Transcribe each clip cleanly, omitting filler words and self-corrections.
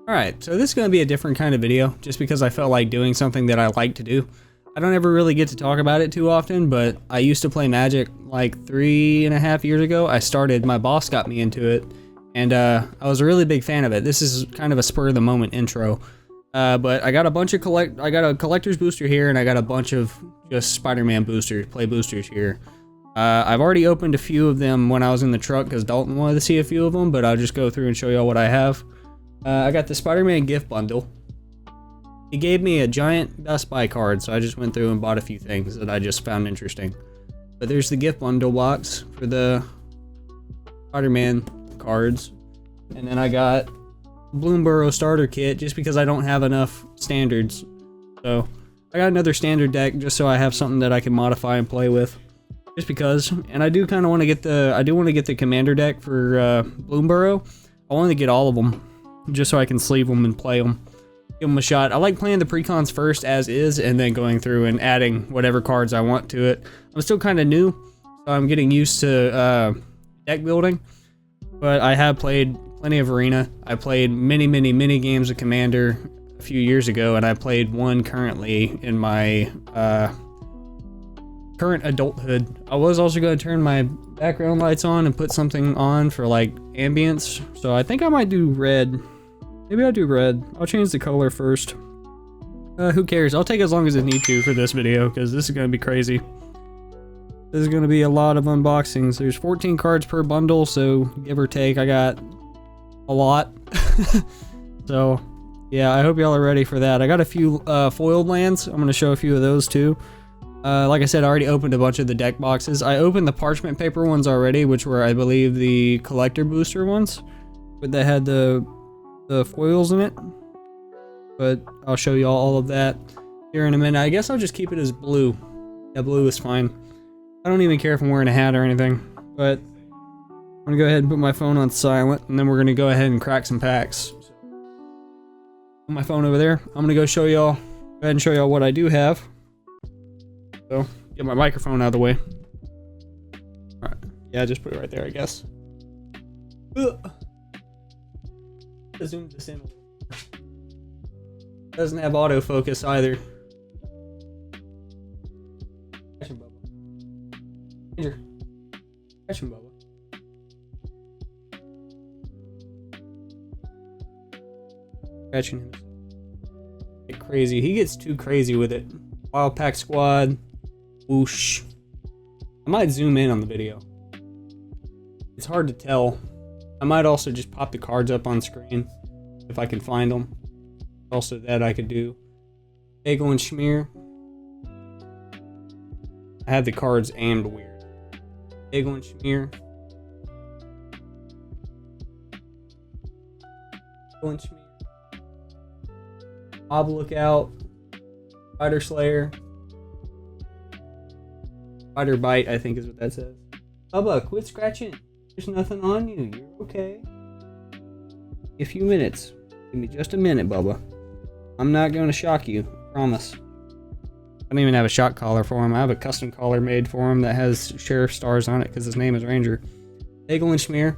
Alright, so this is going to be a different kind of video, just because I felt like doing something that I like to do. I don't ever really get to talk about it too often, but I used to play Magic like 3.5 years ago. I started, my boss got me into it, and I was a really big fan of it. This is kind of a spur of the moment intro. But I got a bunch of I got a collector's booster here, and I got a bunch of just Spider-Man boosters, play boosters here. I've already opened a few of them when I was in the truck because Dalton wanted to see a few of them, but I'll just go through and show y'all what I have. I got the Spider-Man gift bundle. He gave me a giant Best Buy card, so I just went through and bought a few things that I just found interesting. But there's the gift bundle box for the Spider-Man cards. And then I got Bloomborough starter kit just because I don't have enough standards. So I got another standard deck just so I have something that I can modify and play with. Just because. And I do kind of want to get the commander deck for Bloomborough. I want to get all of them just so I can sleeve them and play them. Give them a shot. I like playing the precons first as is and then going through and adding whatever cards I want to it. I'm still kind of new, so I'm getting used to deck building. But I have played plenty of Arena. I played many games of Commander a few years ago, and I played one currently in my current adulthood. I was also going to turn my background lights on and put something on for like ambience, so I think I might do red. Maybe I'll do red. I'll change the color first. Who cares? I'll take as long as I need to for this video, because this is going to be crazy. This is going to be a lot of unboxings. There's 14 cards per bundle, so give or take, I got a lot. So, yeah, I hope y'all are ready for that. I got a few foiled lands. I'm going to show a few of those too. Like I said, I already opened a bunch of the deck boxes. I opened the parchment paper ones already, which were, I believe, the collector booster ones. But they had the foils in it. But I'll show y'all all of that here in a minute. I guess I'll just keep it as blue. Yeah, blue is fine. I don't even care if I'm wearing a hat or anything. But I'm gonna go ahead and put my phone on silent, and then we're gonna go ahead and crack some packs. Put my phone over there. I'm gonna go ahead and show y'all what I do have. So, get my microphone out of the way. Alright. Yeah, just put it right there, I guess. Ugh. Zoom this in. Doesn't have autofocus either. Catch him, Bubba. Ranger. Catch him, Bubba. Catching him. Get crazy. He gets too crazy with it. Wild Pack Squad. Whoosh. I might zoom in on the video. It's hard to tell. I might also just pop the cards up on screen if I can find them. Also that I could do. Bagel and Schmear. I have the cards aimed weird. Bagel and Schmear. Bagel and Schmear. Mob Lookout. Spider Slayer. Spider Bite, I think is what that says. Bubba, quit scratching. There's nothing on you. You're okay. A few minutes. Give me just a minute, Bubba. I'm not going to shock you. Promise. I don't even have a shock collar for him. I have a custom collar made for him that has sheriff stars on it because his name is Ranger. Bagel and Schmear.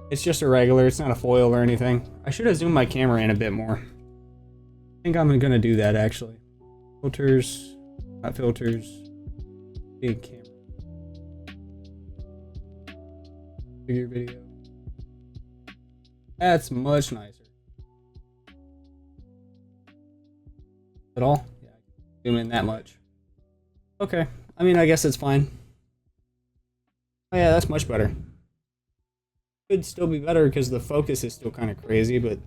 It's just a regular. It's not a foil or anything. I should have zoomed my camera in a bit more. I think I'm going to do that actually. Filters. Not filters. Big camera. Bigger video. That's much nicer. At all? Yeah, I can zoom in that much. Okay. I mean, I guess it's fine. Oh yeah, that's much better. Could still be better because the focus is still kind of crazy, but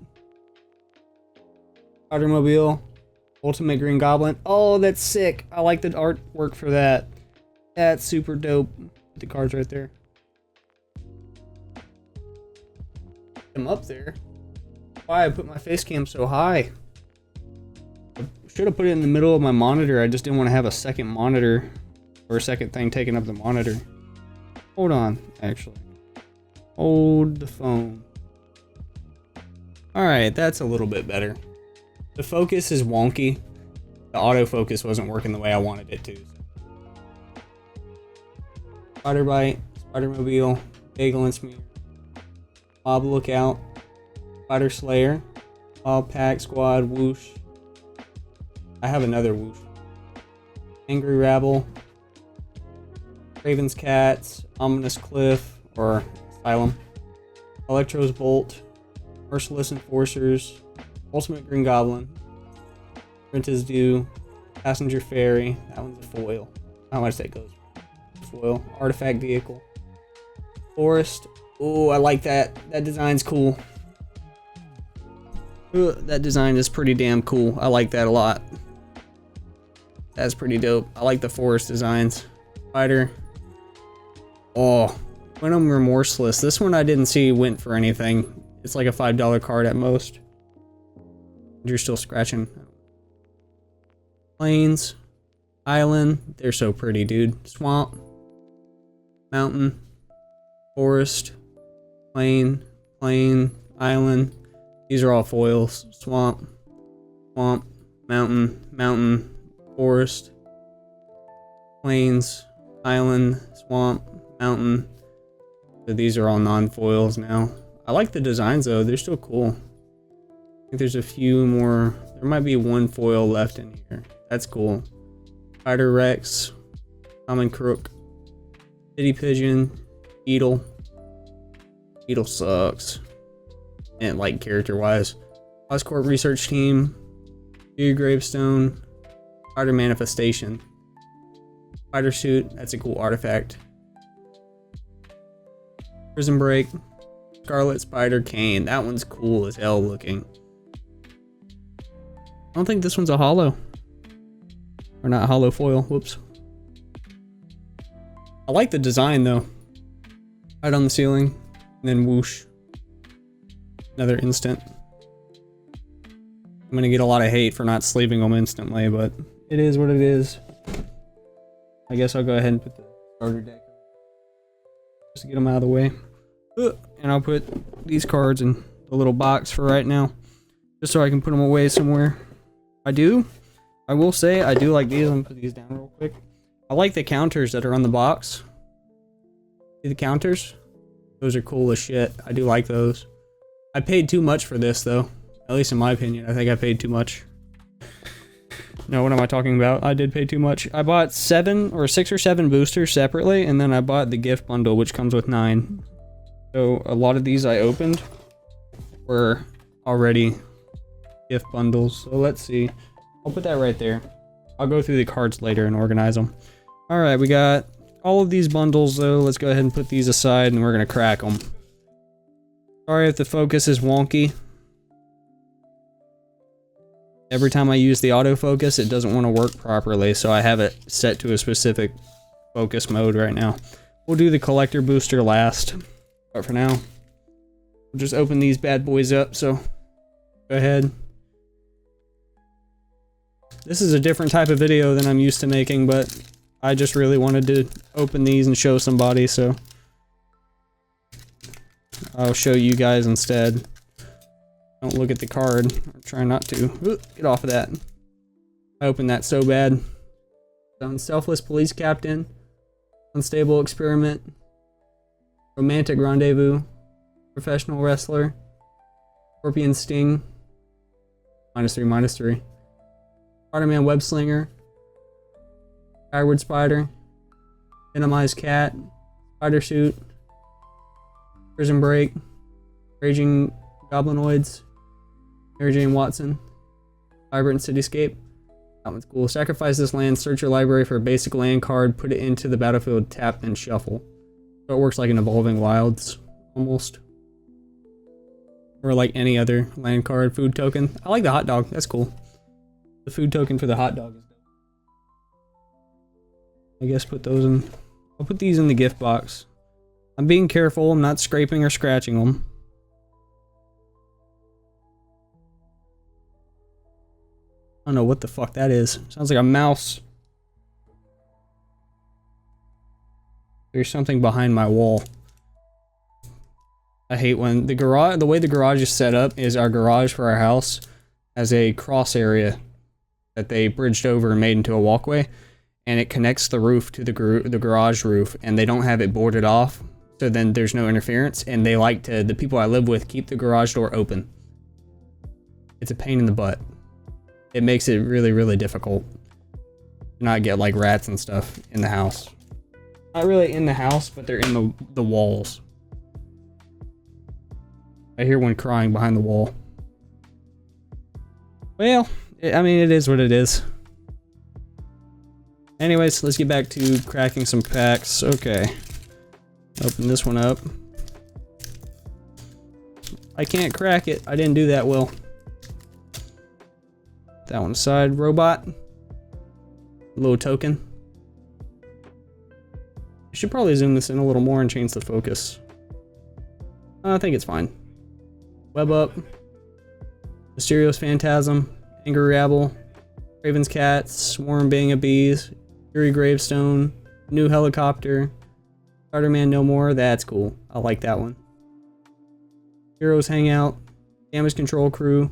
Spider-Mobile, Ultimate Green Goblin. Oh, that's sick. I like the artwork for that. That's super dope. Put the cards right there. Them up there. Why I put my face cam so high? I should have put it in the middle of my monitor. I just didn't want to have a second monitor or a second thing taking up the monitor. Hold on, actually. Hold the phone. Alright, that's a little bit better. The focus is wonky. The autofocus wasn't working the way I wanted it to. Spider Bite, Spider-Mobile, Bagel and Schmear, Mob Lookout, Spider Slayer, All Pack Squad, Whoosh. I have another Whoosh. Angry Rabble. Raven's Cats, Ominous Cliff, or Asylum. Electro's Bolt. Merciless Enforcers. Ultimate Green Goblin. Renta's Due. Passenger Ferry. That one's a foil. How much that goes? Foil. Artifact Vehicle. Forest. Oh, I like that. That design's cool. Ooh, that design is pretty damn cool. I like that a lot. That's pretty dope. I like the forest designs. Spider. Oh, Venom Remorseless. This one I didn't see went for anything. It's like a $5 card at most. You're still scratching. Plains. Island. They're so pretty, dude. Swamp. Mountain. Forest. Plain. Island. These are all foils. Swamp. Mountain. Forest. Plains. Island. Swamp. Mountain. So these are all non-foils now. I like the designs though, they're still cool. I think there's a few more. There might be one foil left in here. That's cool. Spider Rex. Common Crook. City Pigeon. Beetle. Beetle sucks. And like character wise. Oscorp Research Team. Fury Gravestone. Spider Manifestation. Spider Suit, that's a cool artifact. Prison Break. Scarlet Spider Cane. That one's cool as hell looking. I don't think this one's a hollow. Or not hollow foil. Whoops. I like the design though. Right on the ceiling. And then whoosh. Another instant. I'm gonna get a lot of hate for not sleeving them instantly, but it is what it is. I guess I'll go ahead and put the starter deck just to get them out of the way. And I'll put these cards in the little box for right now, just so I can put them away somewhere. I will say I do like these. I'm gonna put these down real quick. I like the counters that are on the box. See the counters? Those are cool as shit. I do like those. I paid too much for this though. At least in my opinion, I think I paid too much. No, what am I talking about? I did pay too much. I bought 6 or 7 boosters separately, and then I bought the gift bundle, which comes with 9. So a lot of these I opened were already gift bundles. So let's see. I'll put that right there. I'll go through the cards later and organize them. All right, we got all of these bundles though. Let's go ahead and put these aside and we're gonna crack them. Sorry if the focus is wonky. Every time I use the autofocus, it doesn't want to work properly, so I have it set to a specific focus mode right now. We'll do the collector booster last, but for now, we'll just open these bad boys up, so go ahead. This is a different type of video than I'm used to making, but I just really wanted to open these and show somebody, so I'll show you guys instead. Don't look at the card. I'm trying not to. Ooh, get off of that. I opened that so bad. Selfless Police Captain. Unstable Experiment. Romantic Rendezvous. Professional Wrestler. Scorpion Sting. -3/-3. Spider-Man Web Slinger. Skyward Spider. Venomized Cat. Spider Suit. Prison Break. Raging Goblinoids. Mary Jane Watson. Vibrant Cityscape. That one's cool. Sacrifice this land, search your library for a basic land card, put it into the battlefield, tap, and shuffle. So it works like an Evolving Wilds, almost. Or like any other land card, food token. I like the hot dog, that's cool. The food token for the hot dog is dope. I guess put those in. I'll put these in the gift box. I'm being careful, I'm not scraping or scratching them. I don't know what the fuck that is. Sounds like a mouse. There's something behind my wall. I hate when the way the garage is set up is our garage for our house has a cross area that they bridged over and made into a walkway, and it connects the roof to the garage roof, and they don't have it boarded off, so then there's no interference, and they like to, the people I live with, keep the garage door open. it's a pain in the butt. It makes it really, really difficult to not get like rats and stuff in the house. Not really in the house, but they're in the walls. I hear one crying behind the wall. Well, I mean, it is what it is. Anyways, let's get back to cracking some packs. Okay. Open this one up. I can't crack it. I didn't do that well. That one aside. Robot. Little token. I should probably zoom this in a little more and change the focus. I think it's fine. Web up. Mysterio's Phantasm. Angry Rabble. Raven's Cats. Swarm Bang of Bees. Fury Gravestone. New Helicopter. Spider-Man No More. That's cool. I like that one. Heroes Hangout. Damage Control Crew.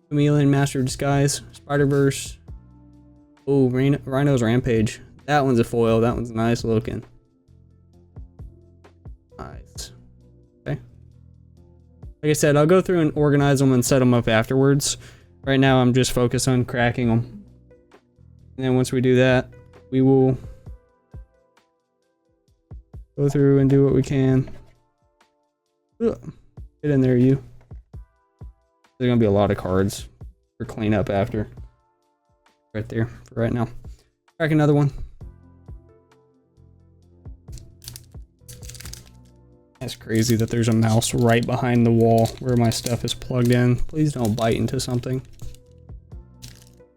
Chameleon Master of Disguise. Spider-Verse. Oh, Rhino's Rampage. That one's a foil. That one's nice looking. Nice. Okay. Like I said, I'll go through and organize them and set them up afterwards. Right now, I'm just focused on cracking them. And then once we do that, we will go through and do what we can. Ugh. Get in there, you. There's gonna be a lot of cards for cleanup after. Right there for right now. Crack another one. That's crazy that there's a mouse right behind the wall where my stuff is plugged in. Please don't bite into something.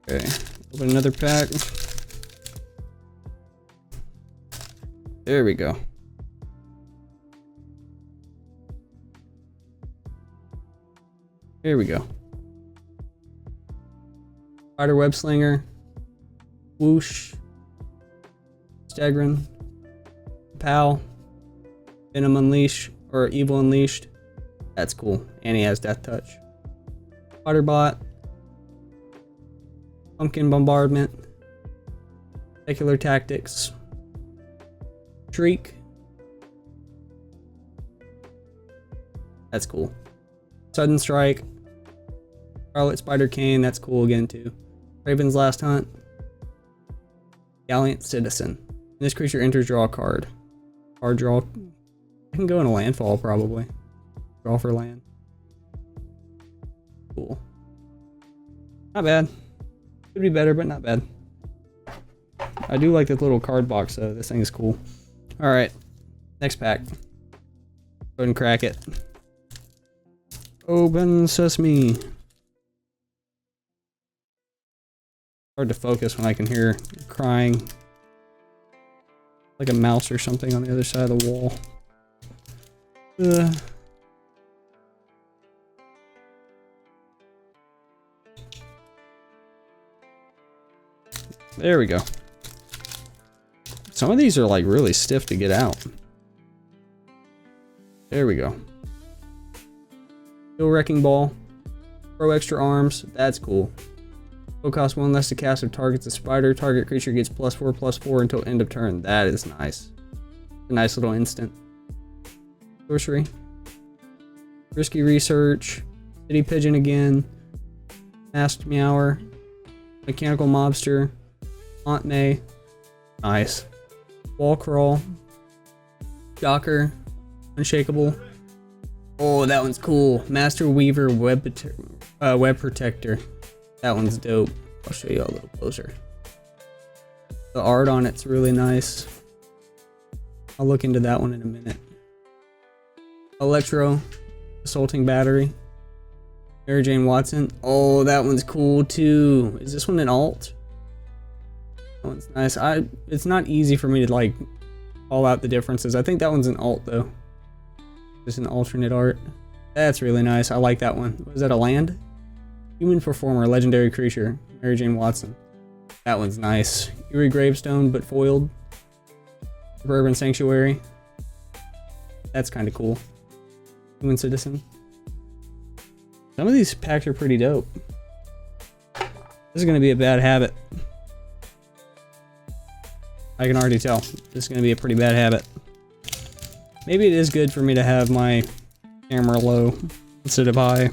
Okay, open another pack. There we go. Here we go. Spider Web Slinger. Whoosh. Stegron. Pal. Venom Unleash. Or Evil Unleashed. That's cool. And he has Death Touch. Spider-Bot. Pumpkin Bombardment. Secular Tactics. Shriek. That's cool. Sudden Strike. Scarlet Spider Cane, that's cool again too. Raven's Last Hunt. Gallant Citizen. When this creature enters, draw a card. Card draw. I can go in a landfall probably. Draw for land. Cool. Not bad. Could be better, but not bad. I do like this little card box though. This thing is cool. Alright. Next pack. Go ahead and crack it. Open sesame. Hard to focus when I can hear crying. Like a mouse or something on the other side of the wall. There we go. Some of these are like really stiff to get out. There we go. Steel Wrecking Ball. Pro Extra Arms. That's cool. Will cost 1 less to cast if targets a spider. Target creature gets +4/+4 until end of turn. That is nice. A nice little instant. Sorcery. Risky Research. City Pigeon again. Masked Meower. Mechanical Mobster. Aunt May. Nice. Wall Crawl. Docker. Unshakable. Oh, that one's cool. Master Weaver Web Protector. That one's dope. I'll show you a little closer. The art on it's really nice. I'll look into that one in a minute. Electro. Assaulting Battery. Mary Jane Watson. Oh, that one's cool too. Is this one an alt? That one's nice. It's not easy for me to like call out the differences. I think that one's an alt though. Just an alternate art. That's really nice. I like that one. Was that a land? Human Performer, Legendary Creature. Mary Jane Watson. That one's nice. Eerie Gravestone, but foiled. Suburban Sanctuary. That's kind of cool. Human Citizen. Some of these packs are pretty dope. This is going to be a bad habit. I can already tell. This is going to be a pretty bad habit. Maybe it is good for me to have my camera low instead of high.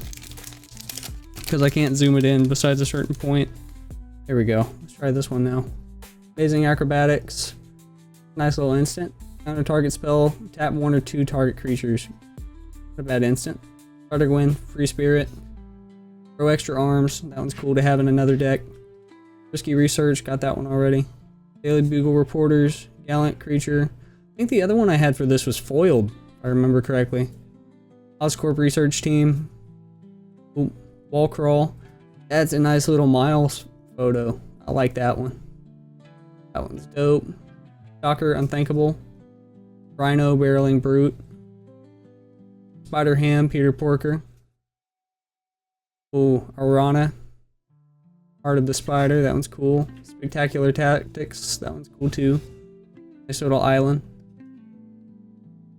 because I can't zoom it in besides a certain point. There we go. Let's try this one now. Amazing acrobatics. Nice little instant. Counter target spell. Tap 1 or 2 target creatures. Not a bad instant. Starter Gwyn. Free Spirit. Throw extra arms. That one's cool to have in another deck. Risky Research. Got that one already. Daily Bugle Reporters. Gallant Creature. I think the other one I had for this was foiled, if I remember correctly. Oscorp Research Team. Ooh, Wall Crawl. That's a nice little Miles photo. I like that one. That one's dope. Shocker Unthinkable. Rhino Barreling Brute. Spider Ham Peter Porker. Ooh, Arana. Heart of the Spider. That one's cool. Spectacular Tactics. That one's cool too. Nice little island.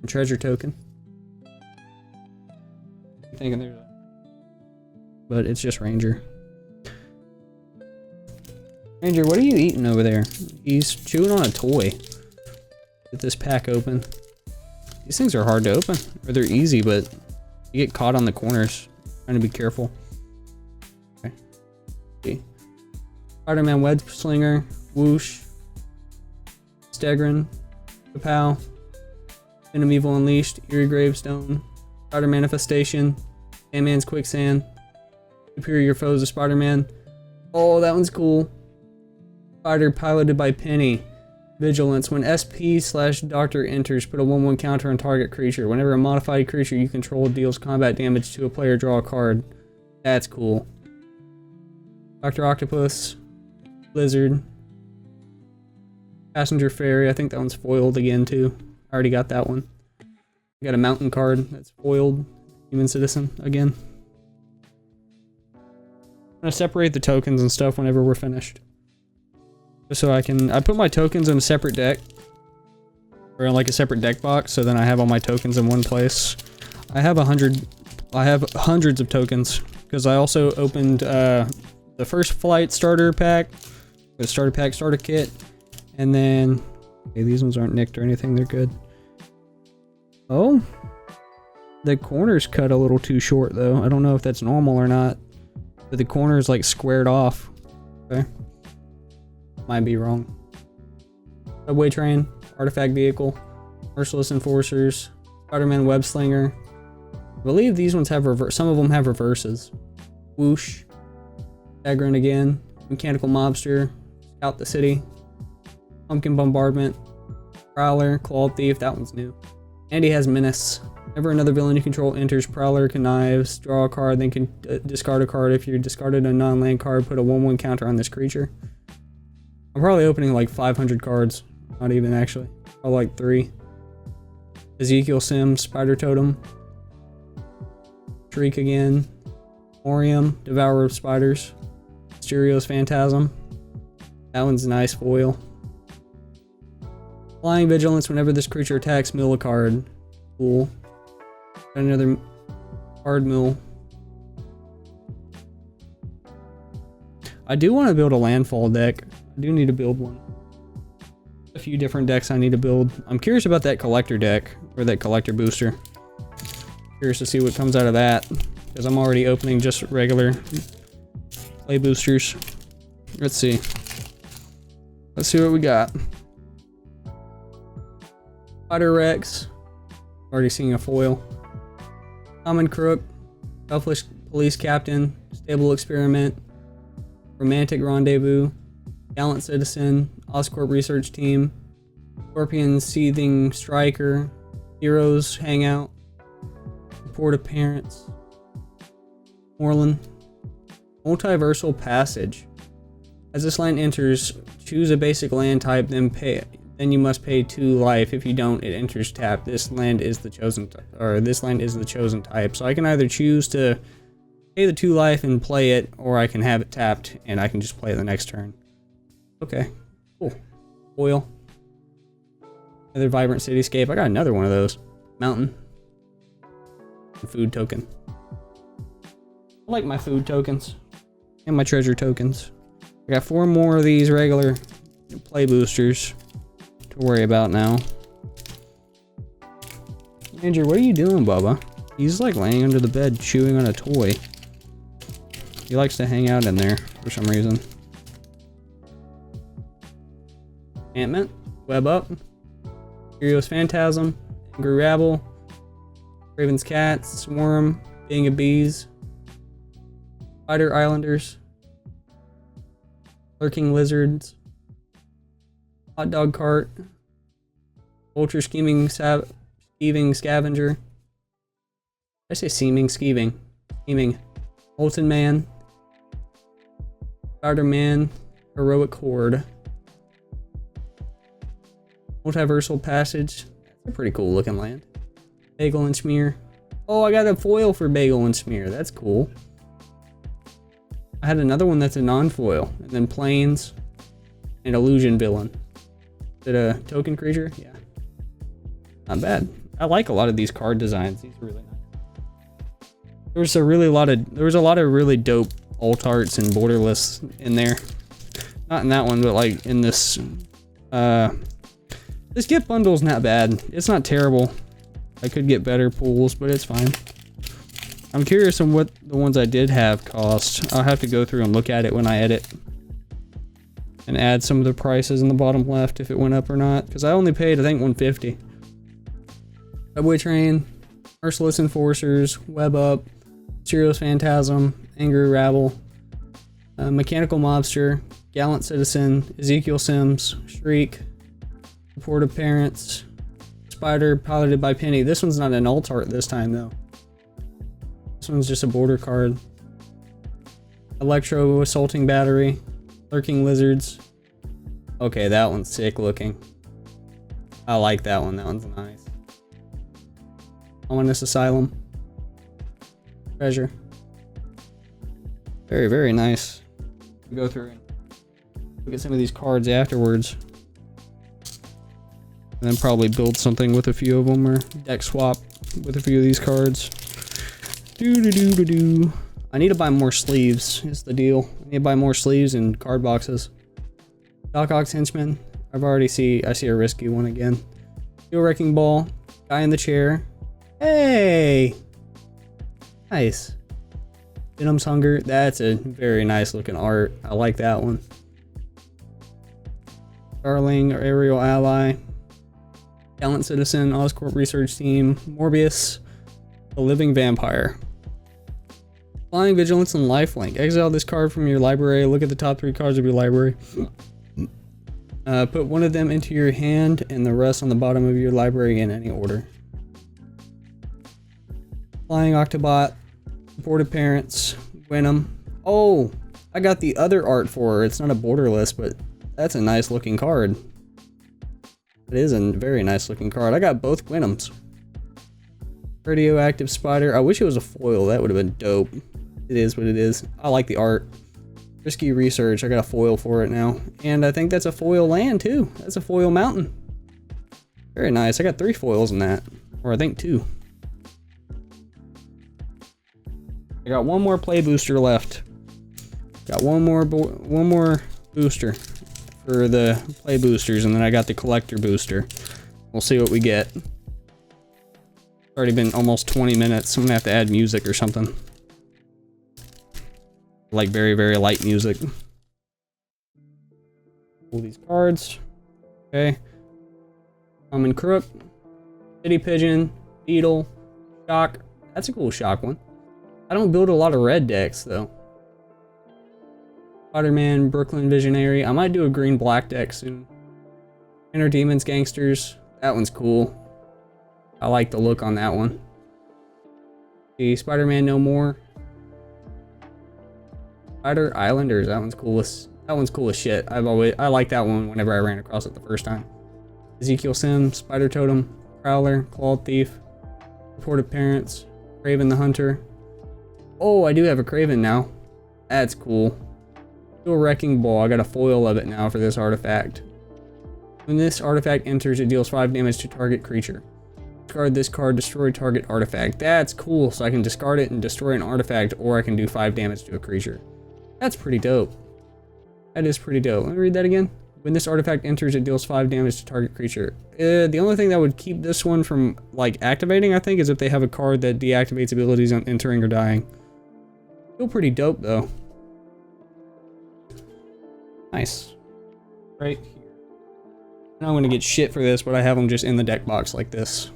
And treasure token. I'm thinking there's a... But it's just Ranger. Ranger, what are you eating over there? He's chewing on a toy. Get this pack open. These things are hard to open. Or they're easy, but you get caught on the corners. Trying to be careful. Okay. See. Spider-Man Web Slinger. Whoosh. Stegron. Kapow. Venom Evil Unleashed. Eerie Gravestone. Spider Manifestation. Sandman's Quicksand. Superior Foes of Spider-Man. Oh, that one's cool. Spider piloted by Penny. Vigilance. When SP/Doctor enters, put a 1/1 counter on target creature. Whenever a modified creature you control deals combat damage to a player, draw a card. That's cool. Dr. Octopus. Blizzard. Passenger Ferry. I think that one's foiled again too. I already got that one. I got a mountain card that's foiled. Human Citizen again. I'm gonna separate the tokens and stuff whenever we're finished. Just so I put my tokens in a separate deck. Or in like a separate deck box, so then I have all my tokens in one place. I have hundreds of tokens. Because I also opened the first flight starter pack. The starter pack starter kit. And then, okay, these ones aren't nicked or anything, they're good. Oh, the corner's cut a little too short though. I don't know if that's normal or not, but the corner's like squared off. Okay, might be wrong. Subway Train, Artifact Vehicle, Merciless Enforcers, Spider-Man Web Slinger. I believe these ones have some of them have reverses. Whoosh, Dagrin again, Mechanical Mobster, Scout the City, Pumpkin Bombardment, Prowler, Claw Thief, that one's new. And he has Menace. Whenever another villain you control enters, Prowler connives, draw a card, then can discard a card. If you discarded a non-land card, put a 1/1 counter on this creature. I'm probably opening like 500 cards. Not even actually. Probably like 3. Ezekiel Sims, Spider Totem. Shriek again. Orium, Devourer of Spiders. Mysterio's Phantasm. That one's nice foil. Flying Vigilance. Whenever this creature attacks, mill a card. Cool. Got another card mill. I do want to build a landfall deck. I do need to build one. A few different decks I need to build. I'm curious about that collector deck, or that collector booster. Curious to see what comes out of that, because I'm already opening just regular play boosters. Let's see. Let's see what we got. Spider Rex. Already seeing a foil. Common Crook. Selfish Police Captain. Stable Experiment. Romantic Rendezvous. Gallant Citizen. Oscorp Research Team. Scorpion Seething Striker. Heroes Hangout. Report Appearance. Moreland. Multiversal Passage. As this land enters, choose a basic land type, then you must pay 2 life. If you don't, it enters tapped. This land is the chosen type. So I can either choose to pay the 2 life and play it, or I can have it tapped and I can just play it the next turn. Okay, cool. Oil. Another Vibrant Cityscape. I got another one of those. Mountain. And food token. I like my food tokens. And my treasure tokens. I got 4 more of these regular play boosters to worry about now. Andrew, what are you doing, Bubba? He's like laying under the bed chewing on a toy. He likes to hang out in there for some reason. Enchantment, Web Up, Curious Phantasm, Angry Rabble, Raven's Cat, Swarm, Being of Bees, Spider Islanders, Lurking Lizards, Hot Dog Cart, Vulture Scheming Scavenger. I say Seeming Scheming. Molten Man, Spider-Man, Heroic Horde, Multiversal Passage. That's a pretty cool looking land. Bagel and Smear. Oh, I got a foil for Bagel and Smear. That's cool. I had another one that's a non-foil. And then Plains and Illusion Villain. Is it a token creature? Yeah. Not bad. I like a lot of these card designs. These are really nice. There was a lot of really dope alt arts and borderless in there. Not in that one, but like in this this gift bundle's not bad. It's not terrible. I could get better pools, but it's fine. I'm curious on what the ones I did have cost. I'll have to go through and look at it when I edit. And add some of the prices in the bottom left if it went up or not. Because I only paid, I think, $150. Subway Train, Merciless Enforcers, Web Up, Curious Phantasm, Angry Rabble, Mechanical Mobster, Gallant Citizen, Ezekiel Sims, Shriek, Supportive Parents, Spider piloted by Penny. This one's not an alt art this time though. This one's just a border card. Electro Assaulting Battery, Lurking Lizards. Okay, that one's sick looking. I like that one. That one's nice. Ominous Asylum. Treasure. Very, very nice. We go through and look at some of these cards afterwards. And then probably build something with a few of them or deck swap with a few of these cards. I need to buy more sleeves is the deal. I need to buy more sleeves and card boxes. Doc Ock's Henchman. I see a risky one again. Steel Wrecking Ball. Guy in the Chair. Hey! Nice. Venom's Hunger. That's a very nice looking art. I like that one. Darling or Aerial Ally. Gallant Citizen. Oscorp Research Team. Morbius. The Living Vampire. Flying Vigilance and Lifelink. Exile this card from your library. Look at the top 3 cards of your library. Put one of them into your hand and the rest on the bottom of your library in any order. Flying Octobot. Supportive Parents. Venom. Oh, I got the other art for her. It's not a borderless, but that's a nice looking card. It is a very nice looking card. I got both Venoms. Radioactive Spider. I wish it was a foil. That would have been dope. It is what it is. I like the art. Risky Research. I got a foil for it now. And I think that's a foil land too. That's a foil mountain. Very nice. I got 3 foils in that. Or I think 2. I got one more play booster left. Got one more booster for the play boosters, and then I got the collector booster. We'll see what we get. It's already been almost 20 minutes. I'm gonna have to add music or something. Like very, very light music. Pull these cards. Okay. Common Crook. City Pigeon. Beetle. Shock. That's a cool shock one. I don't build a lot of red decks though. Spider-Man, Brooklyn Visionary. I might do a green-black deck soon. Inner Demons, Gangsters. That one's cool. I like the look on that one. The Spider-Man No More. Spider Islanders. That one's cool as shit. I like that one whenever I ran across it the first time. Ezekiel Sims, Spider Totem, Prowler, Clawed Thief, Supportive Parents, Craven the Hunter. Oh, I do have a Craven now. That's cool. Steel Wrecking Ball. I got a foil of it now for this artifact. When this artifact enters, it deals 5 damage to target creature. Discard this card, destroy target artifact. That's cool, so I can discard it and destroy an artifact, or I can do 5 damage to a creature. That's pretty dope. That is pretty dope. Let me read that again. When this artifact enters, it deals 5 damage to target creature. The only thing that would keep this one from like activating, I think, is if they have a card that deactivates abilities on entering or dying. Steel Feel pretty dope though. Nice. Right here. Now I'm gonna get shit for this, but I have them just in the deck box like this.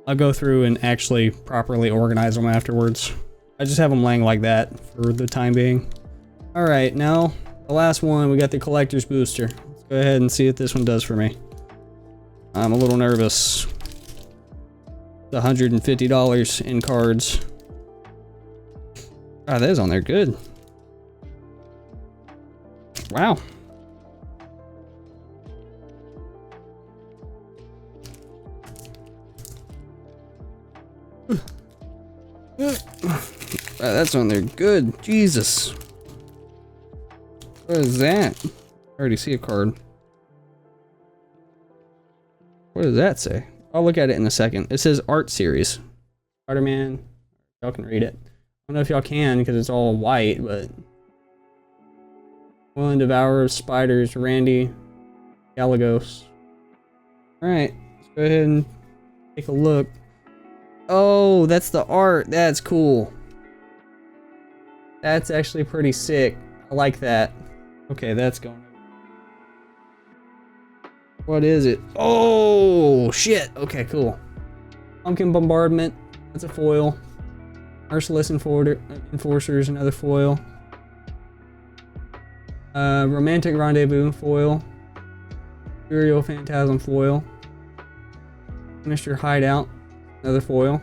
I'll go through and actually properly organize them afterwards. I just have them laying like that for the time being. Alright, now the last one, we got the collector's booster. Let's go ahead and see what this one does for me. I'm a little nervous. It's $150 in cards. Ah, that is on there, good. Wow. That's on there, good. Jesus. What is that? I already see a card. What does that say? I'll look at it in a second. It says art series. Spider-Man. Y'all can read it. I don't know if y'all can because it's all white, but Will and Devourer, Spiders, Randy, Galagos. Alright, let's go ahead and take a look. Oh, that's the art. That's cool. That's actually pretty sick. I like that. Okay, that's going. What is it? Oh, shit. Okay, cool. Pumpkin Bombardment. That's a foil. Merciless Enforcers, another foil. Romantic Rendezvous, foil. Imperial Phantasm, foil. Sinister Hideout, another foil.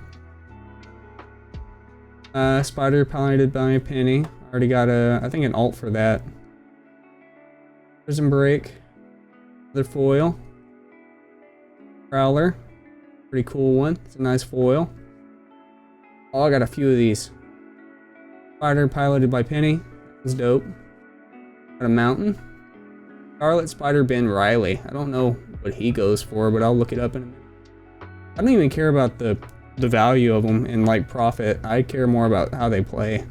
Spider Piloted by Penny. Already got I think an alt for that. Prison Break, another foil. Prowler, pretty cool one. It's a nice foil. Oh, I got a few of these. Spider Piloted by Penny. That's dope. Got a Mountain. Scarlet Spider Ben Riley. I don't know what he goes for, but I'll look it up in a minute. I don't even care about the value of them and like profit. I care more about how they play.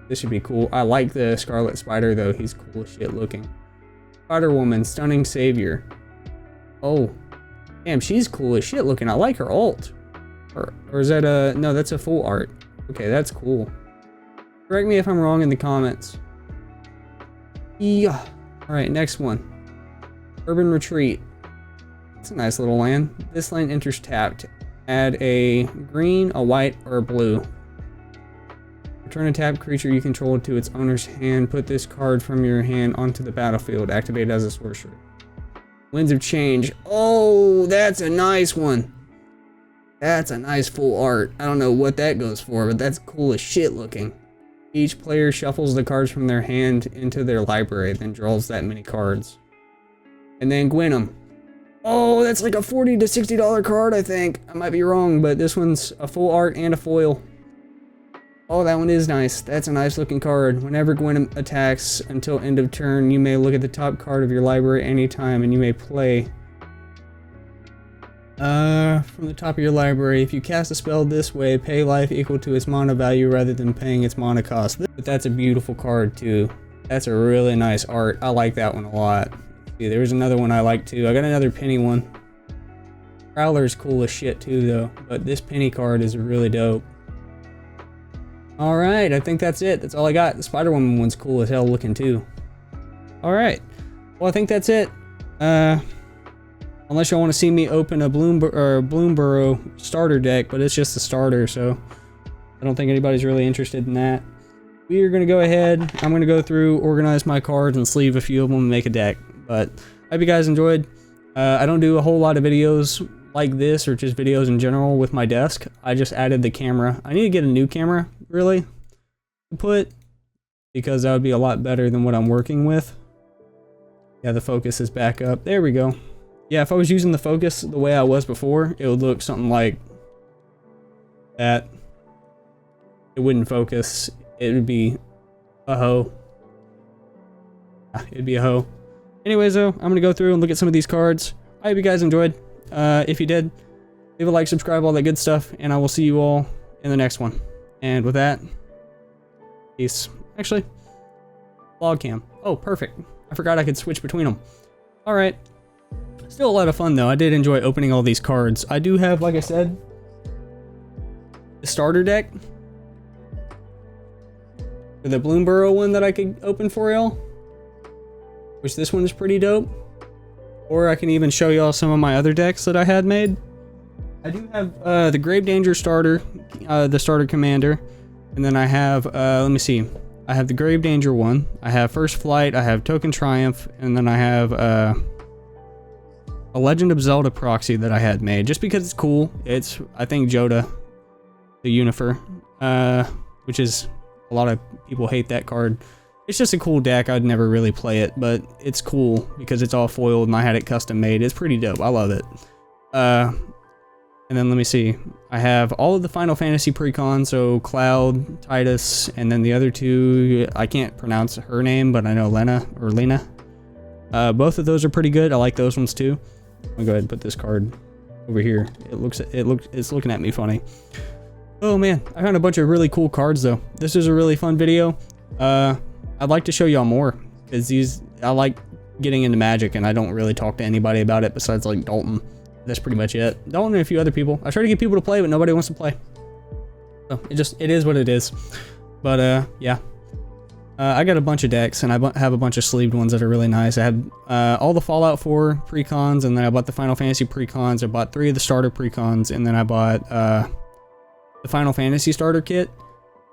This should be cool. I like the Scarlet Spider though. He's cool as shit looking. Spider Woman, Stunning Savior. Oh, damn, she's cool as shit looking. I like her alt. Or is that a... No, that's a full art. Okay, that's cool. Correct me if I'm wrong in the comments. Yeah. Alright, next one. Urban Retreat. It's a nice little land. This land enters tapped. Add a green, a white, or a blue. Return a tapped creature you control to its owner's hand. Put this card from your hand onto the battlefield. Activate as a sorcerer. Winds of Change. Oh, that's a nice one. That's a nice full art. I don't know what that goes for, but that's cool as shit looking. Each player shuffles the cards from their hand into their library, then draws that many cards. And then Gwenum. Oh, that's like a $40 to $60 card, I think. I might be wrong, but this one's a full art and a foil. Oh, that one is nice. That's a nice looking card. Whenever Gwenum attacks until end of turn, you may look at the top card of your library anytime, and you may play from the top of your library. If you cast a spell this way, pay life equal to its mana value rather than paying its mana cost. But that's a beautiful card too. That's a really nice art. I like that one a lot. See, there's another one I like too. I got another Penny one. Prowler's cool as shit too though, but this Penny card is really dope. Alright, I think that's it. That's all I got. The Spider-Woman one's cool as hell looking too. Alright. Well, I think that's it. Unless y'all want to see me open a Bloomburrow starter deck, but it's just a starter, so I don't think anybody's really interested in that. We are going to go ahead. I'm going to go through, organize my cards, and sleeve a few of them and make a deck. But I hope you guys enjoyed. I don't do a whole lot of videos like this, or just videos in general with my desk. I just added the camera. I need to get a new camera, really, to put, because that would be a lot better than what I'm working with. Yeah, the focus is back up. There we go. Yeah, if I was using the focus the way I was before, it would look something like that. It wouldn't focus. It would be a hoe. Yeah, it'd be a hoe. Anyways, though, I'm going to go through and look at some of these cards. I hope you guys enjoyed. If you did, leave a like, subscribe, all that good stuff, and I will see you all in the next one. And with that, peace. Actually, log cam. Oh, perfect. I forgot I could switch between them. Alright. Still a lot of fun though. I did enjoy opening all these cards. I do have, like I said, the starter deck. or the Bloomborough one that I could open for y'all, which this one is pretty dope. Or I can even show y'all some of my other decks that I had made. I do have the Grave Danger starter, the starter commander, and then I have, let me see, I have the Grave Danger one, I have First Flight, I have Token Triumph, and then I have a Legend of Zelda proxy that I had made, just because it's cool. It's, I think, Joda, the Unifer, which is, a lot of people hate that card. It's just a cool deck. I'd never really play it, but it's cool because it's all foiled and I had it custom made. It's pretty dope. I love it. And then let me see. I have all of the Final Fantasy precon, so Cloud, Titus, and then the other two, I can't pronounce her name, but I know Lena or Lena. Both of those are pretty good. I like those ones too. I'm gonna go ahead and put this card over here. It's looking at me funny. Oh man, I found a bunch of really cool cards though. This is a really fun video. I'd like to show y'all more, because I like getting into Magic and I don't really talk to anybody about it besides like Dalton. That's pretty much it. Dalton and a few other people. I try to get people to play, but nobody wants to play. So it is what it is. But yeah. I got a bunch of decks, and I have a bunch of sleeved ones that are really nice. I had all the Fallout 4 precons, and then I bought the Final Fantasy precons. I bought 3 of the starter precons, and then I bought the Final Fantasy starter kit,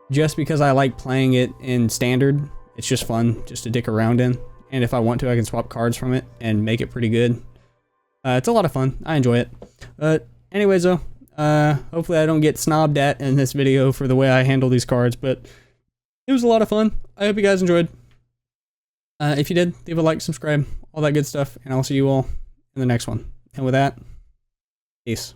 just because I like playing it in standard. It's just fun just to dick around in, and if I want to, I can swap cards from it and make it pretty good. It's a lot of fun. I enjoy it. But anyways though, hopefully I don't get snobbed at in this video for the way I handle these cards, but it was a lot of fun. I hope you guys enjoyed. If you did, leave a like, subscribe, all that good stuff, and I'll see you all in the next one. And with that, peace.